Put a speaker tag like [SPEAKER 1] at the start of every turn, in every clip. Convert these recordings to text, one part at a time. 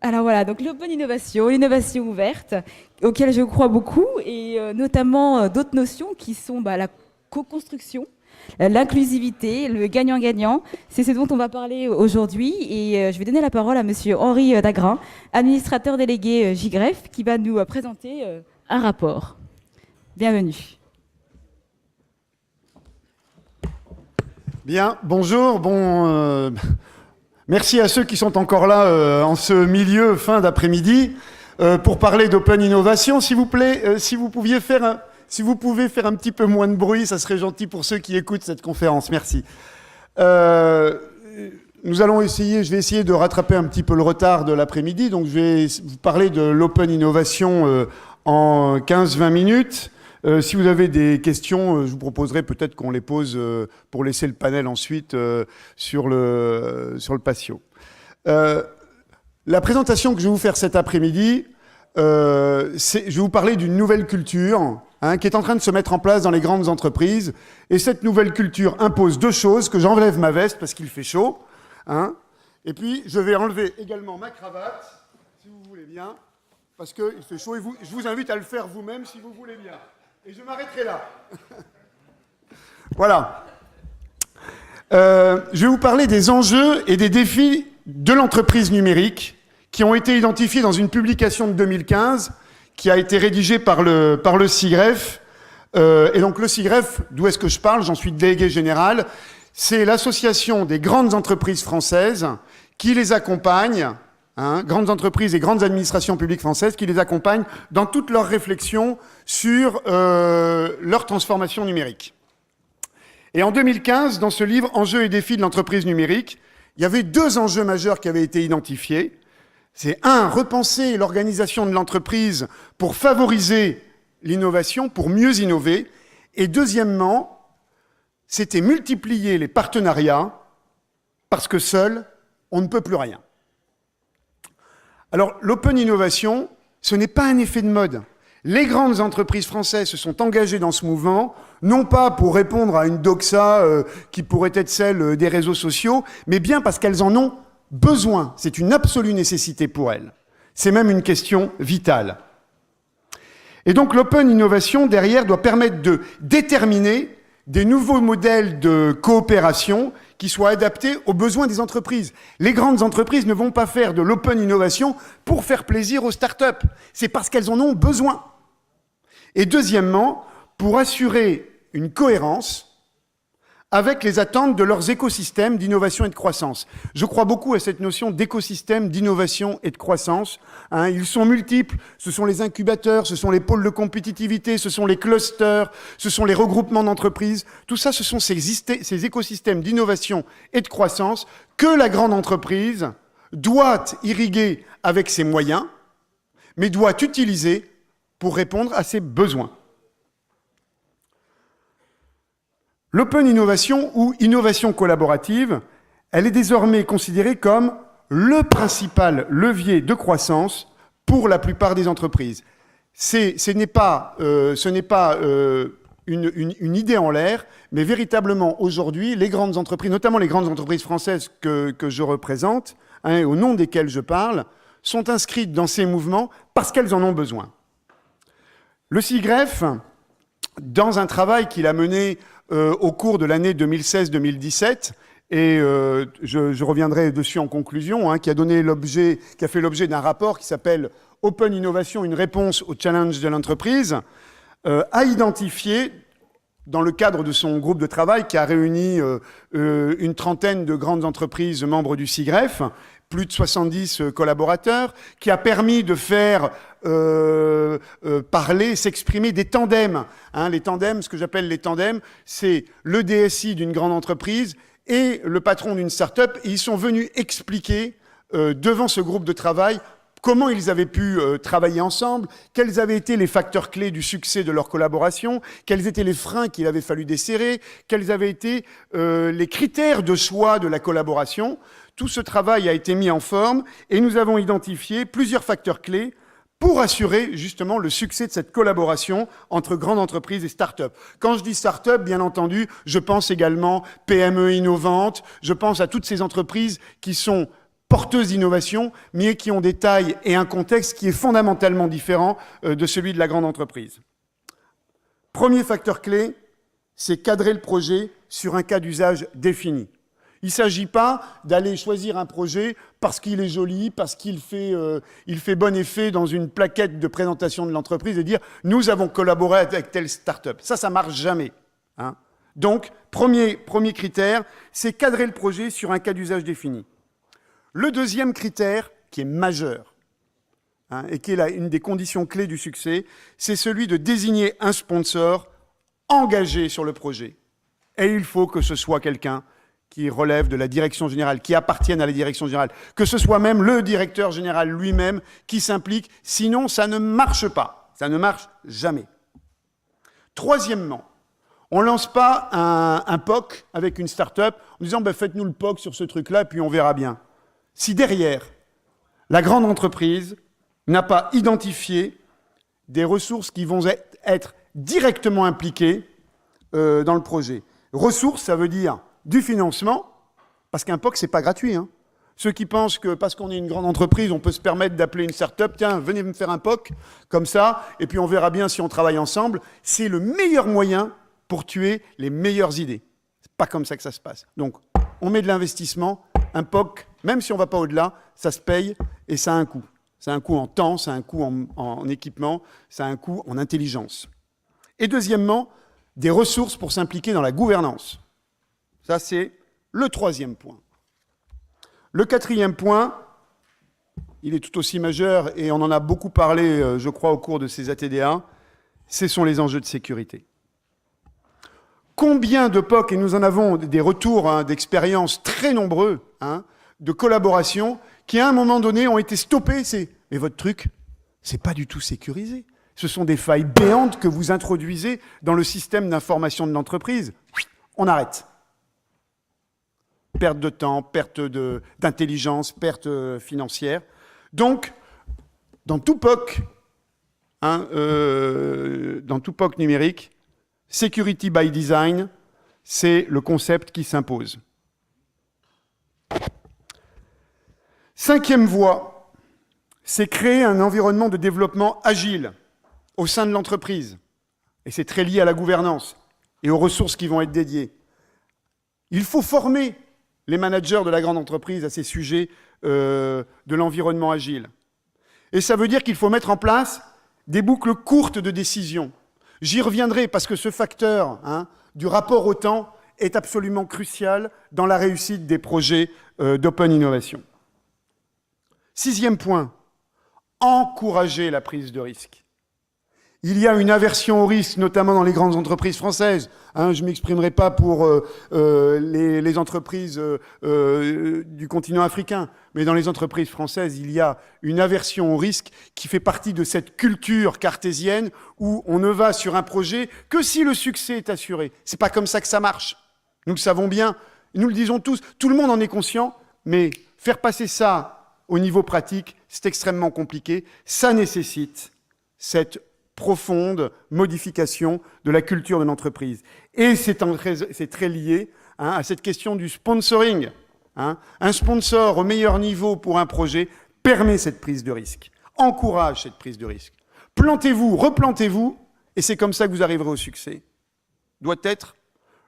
[SPEAKER 1] Alors voilà, donc l'open innovation, l'innovation ouverte, auquel je crois beaucoup, et notamment d'autres notions qui sont la co-construction, l'inclusivité, le gagnant-gagnant. C'est ce dont on va parler aujourd'hui, et je vais donner la parole à Monsieur Henri Dagrin, administrateur délégué JGREF, qui va nous présenter un rapport. Bienvenue.
[SPEAKER 2] Bien, bonjour, merci à ceux qui sont encore là en ce milieu fin d'après-midi pour parler d'Open Innovation. S'il vous plaît, si vous pouvez faire un petit peu moins de bruit, ça serait gentil pour ceux qui écoutent cette conférence. Merci. Je vais essayer de rattraper un petit peu le retard de l'après-midi. Donc, je vais vous parler de l'Open Innovation en 15-20 minutes. Si vous avez des questions, je vous proposerai peut-être qu'on les pose pour laisser le panel ensuite sur le patio. La présentation que je vais vous faire cet après-midi, je vais vous parler d'une nouvelle culture qui est en train de se mettre en place dans les grandes entreprises. Et cette nouvelle culture impose deux choses, que j'enlève ma veste parce qu'il fait chaud. Et puis, je vais enlever également ma cravate, si vous voulez bien, parce qu'il fait chaud. Et je vous invite à le faire vous-même si vous voulez bien. Et je m'arrêterai là. Voilà. Je vais vous parler des enjeux et des défis de l'entreprise numérique qui ont été identifiés dans une publication de 2015 qui a été rédigée par le SIGREF. Et donc le SIGREF, d'où est-ce que je parle? J'en suis délégué général. C'est l'association des grandes entreprises françaises qui les accompagne, grandes entreprises et grandes administrations publiques françaises qui les accompagnent dans toutes leurs réflexions sur leur transformation numérique. Et en 2015, dans ce livre « Enjeux et défis de l'entreprise numérique », il y avait deux enjeux majeurs qui avaient été identifiés. C'est un, repenser l'organisation de l'entreprise pour favoriser l'innovation, pour mieux innover. Et deuxièmement, c'était multiplier les partenariats parce que seul, on ne peut plus rien. Alors, l'open innovation, ce n'est pas un effet de mode. Les grandes entreprises françaises se sont engagées dans ce mouvement, non pas pour répondre à une doxa qui pourrait être celle des réseaux sociaux, mais bien parce qu'elles en ont besoin. C'est une absolue nécessité pour elles. C'est même une question vitale. Et donc, l'open innovation, derrière, doit permettre de déterminer des nouveaux modèles de coopération qui soient adaptés aux besoins des entreprises. Les grandes entreprises ne vont pas faire de l'open innovation pour faire plaisir aux startups. C'est parce qu'elles en ont besoin. Et deuxièmement, pour assurer une cohérence avec les attentes de leurs écosystèmes d'innovation et de croissance. Je crois beaucoup à cette notion d'écosystème d'innovation et de croissance. Ils sont multiples. Ce sont les incubateurs, ce sont les pôles de compétitivité, ce sont les clusters, ce sont les regroupements d'entreprises. Tout ça, ce sont ces écosystèmes d'innovation et de croissance que la grande entreprise doit irriguer avec ses moyens, mais doit utiliser pour répondre à ses besoins. L'open innovation ou innovation collaborative, elle est désormais considérée comme le principal levier de croissance pour la plupart des entreprises. Ce n'est pas une idée en l'air, mais véritablement aujourd'hui, les grandes entreprises, notamment les grandes entreprises françaises que je représente, au nom desquelles je parle, sont inscrites dans ces mouvements parce qu'elles en ont besoin. Le SIGREF, dans un travail qu'il a mené au cours de l'année 2016-2017, et je reviendrai dessus en conclusion, qui a fait l'objet d'un rapport qui s'appelle « Open Innovation, une réponse au challenge de l'entreprise », a identifié, dans le cadre de son groupe de travail qui a réuni une trentaine de grandes entreprises membres du SIGREF, plus de 70 collaborateurs, qui a permis de faire parler, s'exprimer des tandems. Les tandems, ce que j'appelle les tandems, c'est le DSI d'une grande entreprise et le patron d'une start-up. Et ils sont venus expliquer devant ce groupe de travail comment ils avaient pu travailler ensemble, quels avaient été les facteurs clés du succès de leur collaboration, quels étaient les freins qu'il avait fallu desserrer, quels avaient été les critères de choix de la collaboration. Tout ce travail a été mis en forme et nous avons identifié plusieurs facteurs clés pour assurer justement le succès de cette collaboration entre grandes entreprises et start-up. Quand je dis start-up, bien entendu, je pense également PME innovantes, je pense à toutes ces entreprises qui sont porteuses d'innovation, mais qui ont des tailles et un contexte qui est fondamentalement différent de celui de la grande entreprise. Premier facteur clé, c'est cadrer le projet sur un cas d'usage défini. Il ne s'agit pas d'aller choisir un projet parce qu'il est joli, parce qu'il fait bon effet dans une plaquette de présentation de l'entreprise et dire « nous avons collaboré avec telle start-up ». Ça ne marche jamais. Hein. Donc, premier critère, c'est cadrer le projet sur un cas d'usage défini. Le deuxième critère, qui est majeur, hein, et qui est une des conditions clés du succès, c'est celui de désigner un sponsor engagé sur le projet. Et il faut que ce soit quelqu'un qui relève de la direction générale, qui appartiennent à la direction générale, que ce soit même le directeur général lui-même qui s'implique, sinon ça ne marche pas, ça ne marche jamais. Troisièmement, on ne lance pas un POC avec une start-up en disant ben, « faites-nous le POC sur ce truc-là, puis on verra bien ». Si derrière, la grande entreprise n'a pas identifié des ressources qui vont être directement impliquées dans le projet. Ressources, ça veut dire du financement, parce qu'un POC, ce n'est pas gratuit. Hein. Ceux qui pensent que parce qu'on est une grande entreprise, on peut se permettre d'appeler une start-up, tiens, venez me faire un POC, comme ça, et puis on verra bien si on travaille ensemble. C'est le meilleur moyen pour tuer les meilleures idées. Ce n'est pas comme ça que ça se passe. Donc, on met de l'investissement, un POC, même si on ne va pas au-delà, ça se paye et ça a un coût. Ça a un coût en temps, ça a un coût en équipement, ça a un coût en intelligence. Et deuxièmement, des ressources pour s'impliquer dans la gouvernance. Ça, c'est le troisième point. Le quatrième point, il est tout aussi majeur et on en a beaucoup parlé, je crois, au cours de ces ATDA, ce sont les enjeux de sécurité. Combien de POC, et nous en avons des retours d'expériences très nombreux, de collaboration, qui à un moment donné ont été stoppés. Mais votre truc, c'est pas du tout sécurisé. Ce sont des failles béantes que vous introduisez dans le système d'information de l'entreprise. On arrête. Perte de temps, perte d'intelligence, perte financière. Donc, dans tout POC, numérique, Security by Design, c'est le concept qui s'impose. Cinquième voie, c'est créer un environnement de développement agile au sein de l'entreprise. Et c'est très lié à la gouvernance et aux ressources qui vont être dédiées. Il faut former les managers de la grande entreprise à ces sujets de l'environnement agile. Et ça veut dire qu'il faut mettre en place des boucles courtes de décision. J'y reviendrai parce que ce facteur du rapport au temps est absolument crucial dans la réussite des projets d'open innovation. Sixième point, encourager la prise de risque. Il y a une aversion au risque, notamment dans les grandes entreprises françaises. Je ne m'exprimerai pas pour les entreprises du continent africain, mais dans les entreprises françaises, il y a une aversion au risque qui fait partie de cette culture cartésienne où on ne va sur un projet que si le succès est assuré. Ce n'est pas comme ça que ça marche. Nous le savons bien, nous le disons tous, tout le monde en est conscient, mais faire passer ça au niveau pratique, c'est extrêmement compliqué. Ça nécessite cette profonde modification de la culture de l'entreprise. Et c'est très lié à cette question du sponsoring. Un sponsor au meilleur niveau pour un projet permet cette prise de risque, encourage cette prise de risque. Plantez-vous, replantez-vous, et c'est comme ça que vous arriverez au succès. Doit être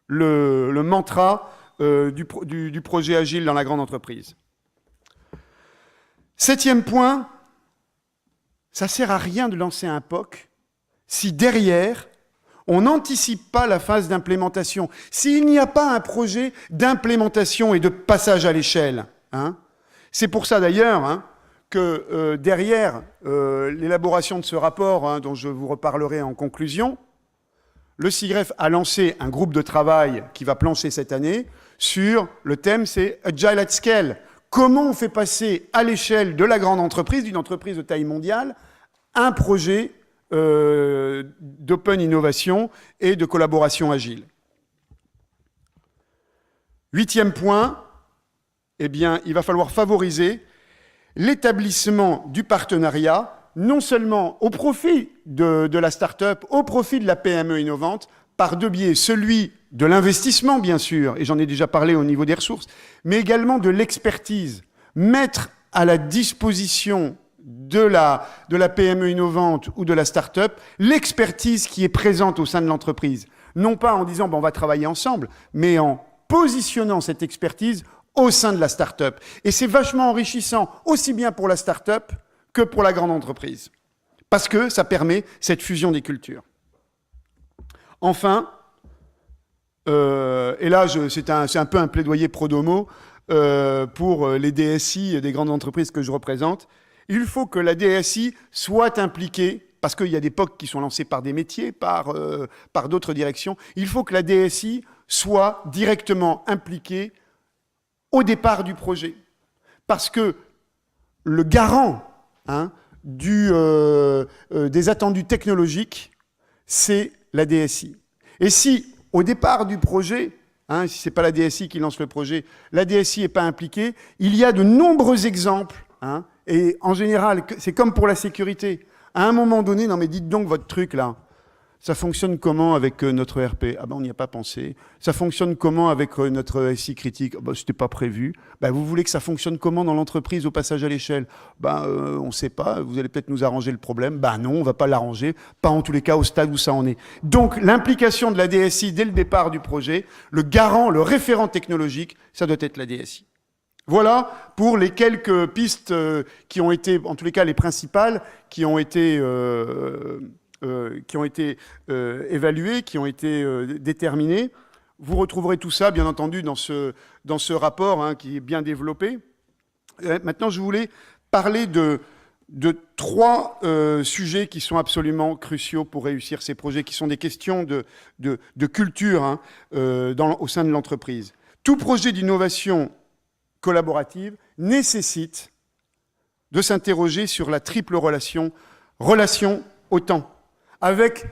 [SPEAKER 2] le mantra du projet agile dans la grande entreprise. Septième point, ça ne sert à rien de lancer un POC si derrière, on n'anticipe pas la phase d'implémentation. S'il n'y a pas un projet d'implémentation et de passage à l'échelle. C'est pour ça d'ailleurs que derrière l'élaboration de ce rapport, dont je vous reparlerai en conclusion, le CIGREF a lancé un groupe de travail qui va plancher cette année sur le thème, c'est Agile at Scale. Comment on fait passer à l'échelle de la grande entreprise, d'une entreprise de taille mondiale, un projet d'open innovation et de collaboration agile. Huitième point, eh bien, il va falloir favoriser l'établissement du partenariat, non seulement au profit de la start-up, au profit de la PME innovante, par deux biais, celui de l'investissement, bien sûr, et j'en ai déjà parlé au niveau des ressources, mais également de l'expertise. mettre à la disposition de la PME innovante ou de la start-up l'expertise qui est présente au sein de l'entreprise. Non pas en disant on va travailler ensemble, mais en positionnant cette expertise au sein de la start-up. Et c'est vachement enrichissant, aussi bien pour la start-up que pour la grande entreprise. Parce que ça permet cette fusion des cultures. Enfin, et là c'est un peu un plaidoyer pro domo pour les DSI des grandes entreprises que je représente, il faut que la DSI soit impliquée, parce qu'il y a des POC qui sont lancés par des métiers, par d'autres directions, il faut que la DSI soit directement impliquée au départ du projet. Parce que le garant des attendus technologiques, c'est la DSI. Et si, au départ du projet, si ce n'est pas la DSI qui lance le projet, la DSI n'est pas impliquée, il y a de nombreux exemples, et en général, c'est comme pour la sécurité. À un moment donné, non mais dites donc votre truc là, ça fonctionne comment avec notre ERP? Ah ben on n'y a pas pensé. Ça fonctionne comment avec notre SI critique? Ah ben c'était pas prévu. Ben vous voulez que ça fonctionne comment dans l'entreprise au passage à l'échelle? On ne sait pas, vous allez peut-être nous arranger le problème. Ben non, on va pas l'arranger, pas en tous les cas au stade où ça en est. Donc l'implication de la DSI dès le départ du projet, le garant, le référent technologique, ça doit être la DSI. Voilà pour les quelques pistes qui ont été, en tous les cas les principales, qui ont été évaluées, qui ont été déterminées. Vous retrouverez tout ça, bien entendu, dans ce rapport qui est bien développé. Maintenant, je voulais parler de 3 sujets qui sont absolument cruciaux pour réussir ces projets, qui sont des questions de culture au sein de l'entreprise. Tout projet d'innovation collaborative nécessite de s'interroger sur la triple relation au temps, avec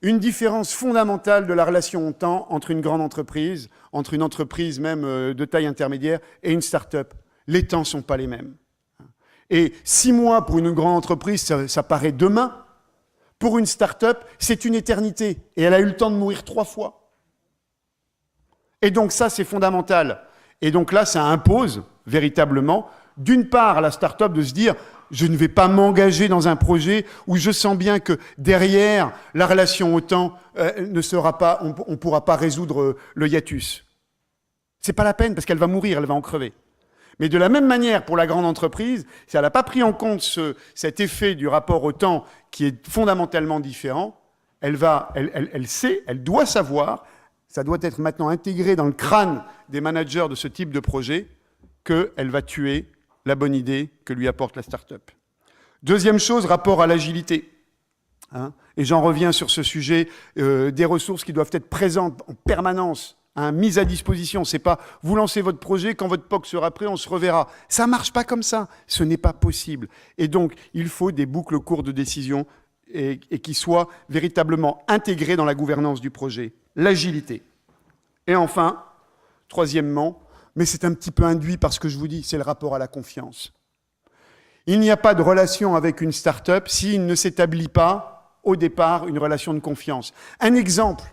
[SPEAKER 2] une différence fondamentale de la relation au temps entre une grande entreprise, entre une entreprise même de taille intermédiaire et une start-up. Les temps ne sont pas les mêmes. Et 6 mois pour une grande entreprise, ça paraît demain. Pour une start-up, c'est une éternité. Et elle a eu le temps de mourir 3 fois. Et donc ça, c'est fondamental. Et donc là, ça impose véritablement, d'une part, à la start-up de se dire « je ne vais pas m'engager dans un projet où je sens bien que derrière, la relation au temps ne sera pas, on ne pourra pas résoudre le hiatus. » C'est pas la peine parce qu'elle va mourir, elle va en crever. Mais de la même manière, pour la grande entreprise, si elle n'a pas pris en compte cet effet du rapport au temps qui est fondamentalement différent, elle sait, elle doit savoir, ça doit être maintenant intégré dans le crâne des managers de ce type de projet, qu'elle va tuer la bonne idée que lui apporte la start-up. Deuxième chose, rapport à l'agilité. Et j'en reviens sur ce sujet des ressources qui doivent être présentes en permanence, mises à disposition. C'est pas vous lancez votre projet, quand votre POC sera prêt, on se reverra. Ça marche pas comme ça. Ce n'est pas possible. Et donc, il faut des boucles courtes de décision et qui soient véritablement intégrées dans la gouvernance du projet. L'agilité. Et enfin, troisièmement, mais c'est un petit peu induit par ce que je vous dis, c'est le rapport à la confiance. Il n'y a pas de relation avec une start-up s'il ne s'établit pas, au départ, une relation de confiance. Un exemple,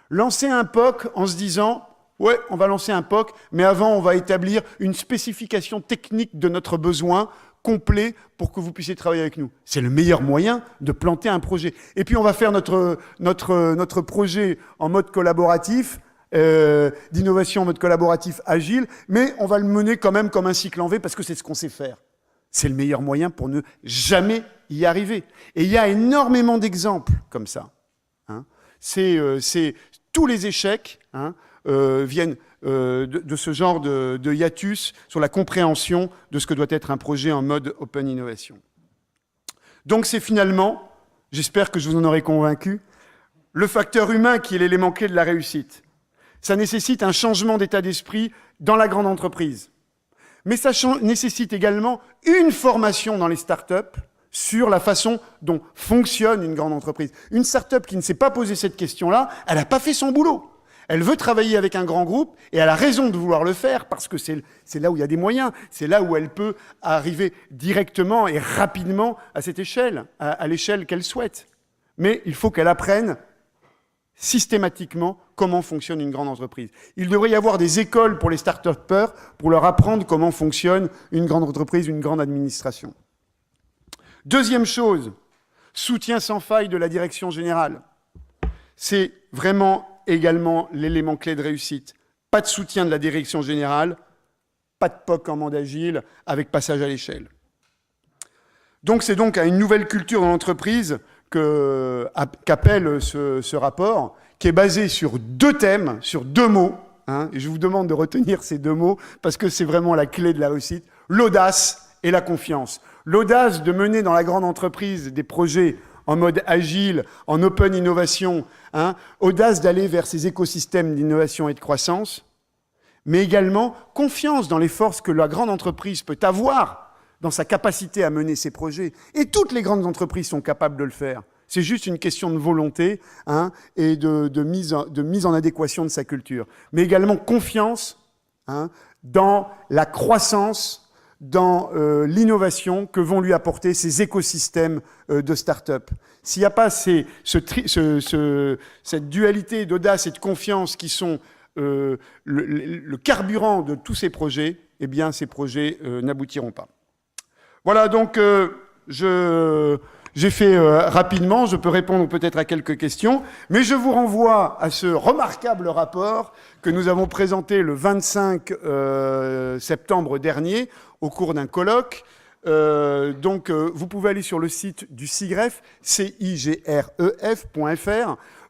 [SPEAKER 2] lancer un POC en se disant « ouais, on va lancer un POC, mais avant, on va établir une spécification technique de notre besoin complet pour que vous puissiez travailler avec nous. » C'est le meilleur moyen de planter un projet. Et puis, on va faire notre projet en mode collaboratif, d'innovation en mode collaboratif agile, mais on va le mener quand même comme un cycle en V parce que c'est ce qu'on sait faire. C'est le meilleur moyen pour ne jamais y arriver. Et il y a énormément d'exemples comme ça. Tous les échecs viennent de ce genre de hiatus sur la compréhension de ce que doit être un projet en mode open innovation. Donc c'est finalement, j'espère que je vous en aurai convaincu, le facteur humain qui est l'élément clé de la réussite. Ça nécessite un changement d'état d'esprit dans la grande entreprise. Mais ça nécessite également une formation dans les startups sur la façon dont fonctionne une grande entreprise. Une startup qui ne s'est pas posé cette question-là, elle n'a pas fait son boulot. Elle veut travailler avec un grand groupe et elle a raison de vouloir le faire parce que c'est là où il y a des moyens, c'est là où elle peut arriver directement et rapidement à cette échelle, à l'échelle qu'elle souhaite. Mais il faut qu'elle apprenne systématiquement comment fonctionne une grande entreprise. Il devrait y avoir des écoles pour les start-upers pour leur apprendre comment fonctionne une grande entreprise, une grande administration. Deuxième chose, soutien sans faille de la direction générale. C'est vraiment également l'élément clé de réussite. Pas de soutien de la direction générale, pas de POC en mode agile avec passage à l'échelle. Donc c'est donc à une nouvelle culture dans l'entreprise qu'appelle ce rapport, qui est basé sur 2 thèmes, sur 2 mots, et je vous demande de retenir ces 2 mots, parce que c'est vraiment la clé de la réussite, l'audace et la confiance. L'audace de mener dans la grande entreprise des projets en mode agile, en open innovation, audace d'aller vers ces écosystèmes d'innovation et de croissance, mais également confiance dans les forces que la grande entreprise peut avoir dans sa capacité à mener ses projets. Et toutes les grandes entreprises sont capables de le faire. C'est juste une question de volonté et de mise en adéquation de sa culture. Mais également confiance dans la croissance, dans l'innovation que vont lui apporter ces écosystèmes de start-up. S'il n'y a pas cette dualité d'audace et de confiance qui sont le carburant de tous ces projets, eh bien ces projets n'aboutiront pas. Voilà, donc j'ai fait rapidement, je peux répondre peut-être à quelques questions, mais je vous renvoie à ce remarquable rapport que nous avons présenté le 25 septembre dernier au cours d'un colloque. Donc, vous pouvez aller sur le site du CIGREF, cigref.fr.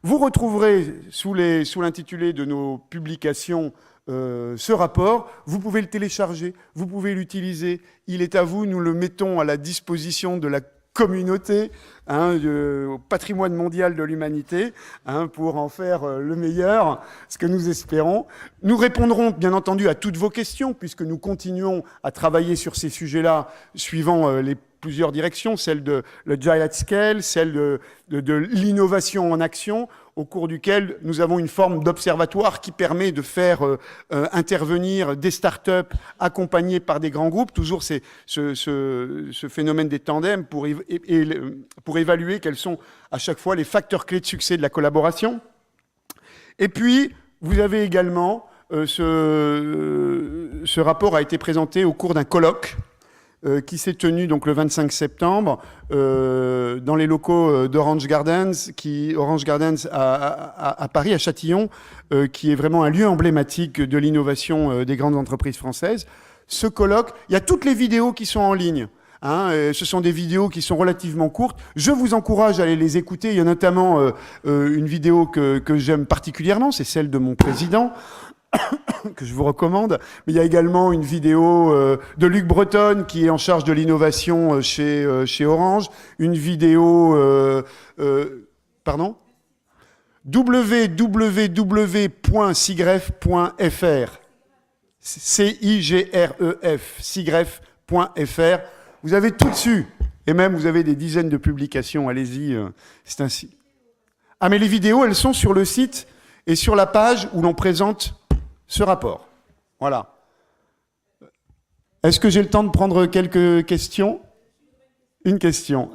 [SPEAKER 2] Vous retrouverez sous l'intitulé de nos publications ce rapport, vous pouvez le télécharger, vous pouvez l'utiliser, il est à vous, nous le mettons à la disposition de la communauté, au patrimoine mondial de l'humanité, pour en faire le meilleur, ce que nous espérons. Nous répondrons bien entendu à toutes vos questions, puisque nous continuons à travailler sur ces sujets-là, suivant les plusieurs directions, celle de l'agile at scale, celle de l'innovation en action, au cours duquel nous avons une forme d'observatoire qui permet de faire intervenir des startups accompagnées par des grands groupes, toujours ce phénomène des tandems pour évaluer quels sont à chaque fois les facteurs clés de succès de la collaboration. Et puis, vous avez également, ce rapport a été présenté au cours d'un colloque qui s'est tenu donc le 25 septembre dans les locaux d'Orange Gardens, à Paris, à Châtillon, qui est vraiment un lieu emblématique de l'innovation des grandes entreprises françaises. Ce colloque, il y a toutes les vidéos qui sont en ligne. Ce sont des vidéos qui sont relativement courtes. Je vous encourage à aller les écouter. Il y a notamment une vidéo que j'aime particulièrement, c'est celle de mon président, que je vous recommande. Mais il y a également une vidéo de Luc Breton, qui est en charge de l'innovation chez Orange. Une vidéo... pardon ? www.cigref.fr. C-I-G-R-E-F, cigref.fr. Vous avez tout dessus. Et même, vous avez des dizaines de publications. Allez-y, c'est ainsi. Ah, mais les vidéos, elles sont sur le site et sur la page où l'on présente ce rapport. Voilà. Est-ce que j'ai le temps de prendre quelques questions ? Une question.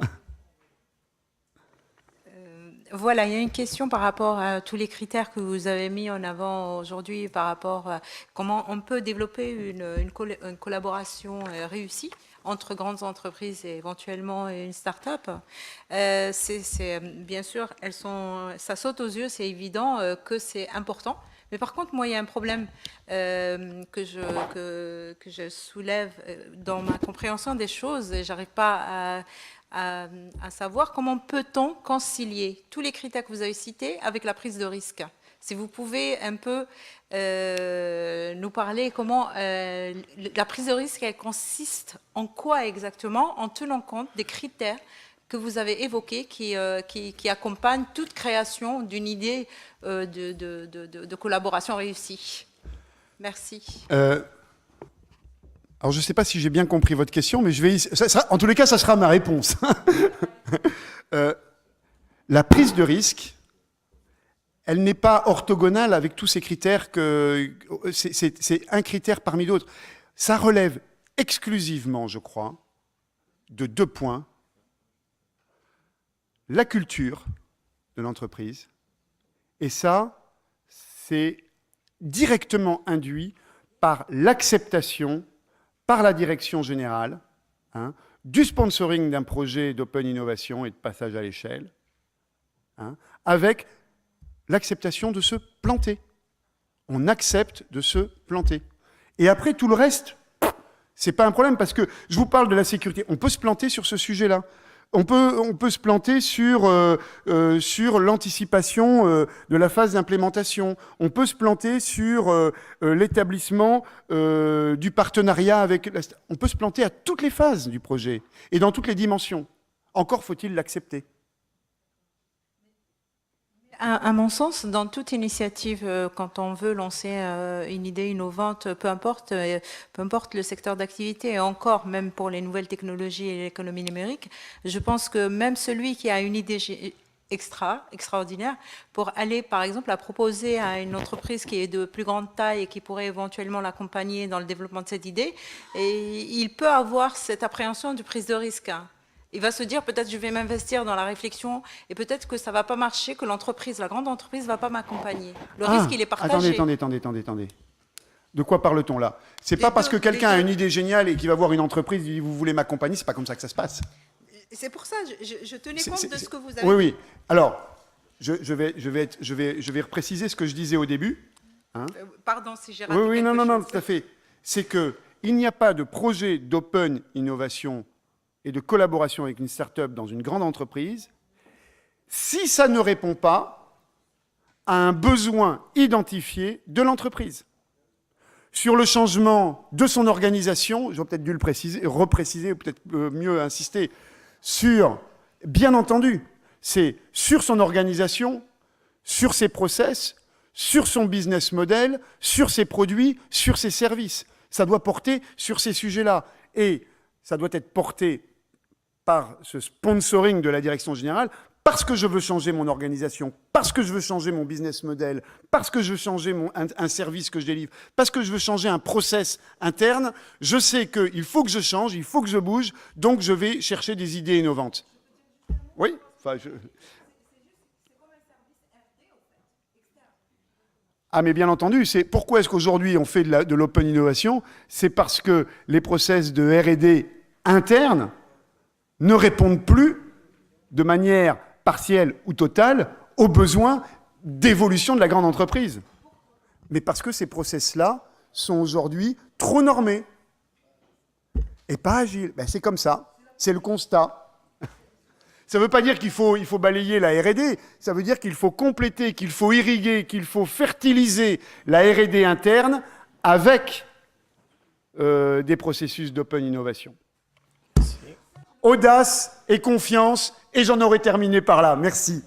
[SPEAKER 3] Voilà, il y a une question par rapport à tous les critères que vous avez mis en avant aujourd'hui par rapport à comment on peut développer une collaboration réussie entre grandes entreprises et éventuellement une start-up. Bien sûr, ça saute aux yeux, c'est évident que c'est important. Mais par contre, moi, il y a un problème que je soulève dans ma compréhension des choses et j'arrive pas à savoir comment peut-on concilier tous les critères que vous avez cités avec la prise de risque. Si vous pouvez un peu nous parler comment la prise de risque, elle consiste en quoi exactement, en tenant compte des critères que vous avez évoqués qui accompagnent toute création d'une idée de collaboration réussie. Merci.
[SPEAKER 2] Alors, je ne sais pas si j'ai bien compris votre question, mais en tous les cas, ça sera ma réponse. La prise de risque, elle n'est pas orthogonale avec tous ces critères c'est un critère parmi d'autres. Ça relève exclusivement, je crois, de 2 points. La culture de l'entreprise. Et ça, c'est directement induit par l'acceptation par la direction générale du sponsoring d'un projet d'open innovation et de passage à l'échelle, avec l'acceptation de se planter. On accepte de se planter. Et après, tout le reste, c'est pas un problème, parce que je vous parle de la sécurité. On peut se planter sur ce sujet-là. On peut se planter sur l'anticipation de la phase d'implémentation. On peut se planter sur l'établissement du partenariat avec... On peut se planter à toutes les phases du projet et dans toutes les dimensions. Encore faut-il l'accepter.
[SPEAKER 3] À mon sens, dans toute initiative, quand on veut lancer une idée innovante, peu importe le secteur d'activité, et encore même pour les nouvelles technologies et l'économie numérique, je pense que même celui qui a une idée extraordinaire, pour aller par exemple la proposer à une entreprise qui est de plus grande taille et qui pourrait éventuellement l'accompagner dans le développement de cette idée, et il peut avoir cette appréhension de prise de risque. Il va se dire, peut-être je vais m'investir dans la réflexion et peut-être que ça ne va pas marcher, que l'entreprise, la grande entreprise, ne va pas m'accompagner. Le risque, il est partagé.
[SPEAKER 2] Attendez. De quoi parle-t-on là? C'est pas parce que quelqu'un a une idée géniale et qu'il va voir une entreprise et dit, vous voulez m'accompagner, c'est pas comme ça que ça se passe.
[SPEAKER 3] C'est pour ça, je tenais compte de ce que vous avez
[SPEAKER 2] dit. Oui. Alors, je vais repréciser ce que je disais au début.
[SPEAKER 3] Pardon si j'ai raté
[SPEAKER 2] quelque chose. Non, tout à fait. C'est qu'il n'y a pas de projet d'open innovation et de collaboration avec une start-up dans une grande entreprise, si ça ne répond pas à un besoin identifié de l'entreprise. Sur le changement de son organisation, j'aurais peut-être dû le préciser, repréciser, ou peut-être mieux insister, sur, bien entendu, c'est sur son organisation, sur ses process, sur son business model, sur ses produits, sur ses services. Ça doit porter sur ces sujets-là. Et ça doit être porté par ce sponsoring de la direction générale, parce que je veux changer mon organisation, parce que je veux changer mon business model, parce que je veux changer un service que je délivre, parce que je veux changer un process interne, je sais qu'il faut que je change, il faut que je bouge, donc je vais chercher des idées innovantes. Oui, Ah, mais bien entendu, pourquoi est-ce qu'aujourd'hui on fait de l'open innovation? C'est parce que les process de R&D internes ne répondent plus de manière partielle ou totale aux besoins d'évolution de la grande entreprise. Mais parce que ces process-là sont aujourd'hui trop normés et pas agiles. C'est comme ça, c'est le constat. Ça ne veut pas dire qu'il faut balayer la R&D, ça veut dire qu'il faut compléter, qu'il faut irriguer, qu'il faut fertiliser la R&D interne avec des processus d'open innovation. Audace et confiance, et j'en aurais terminé par là. Merci.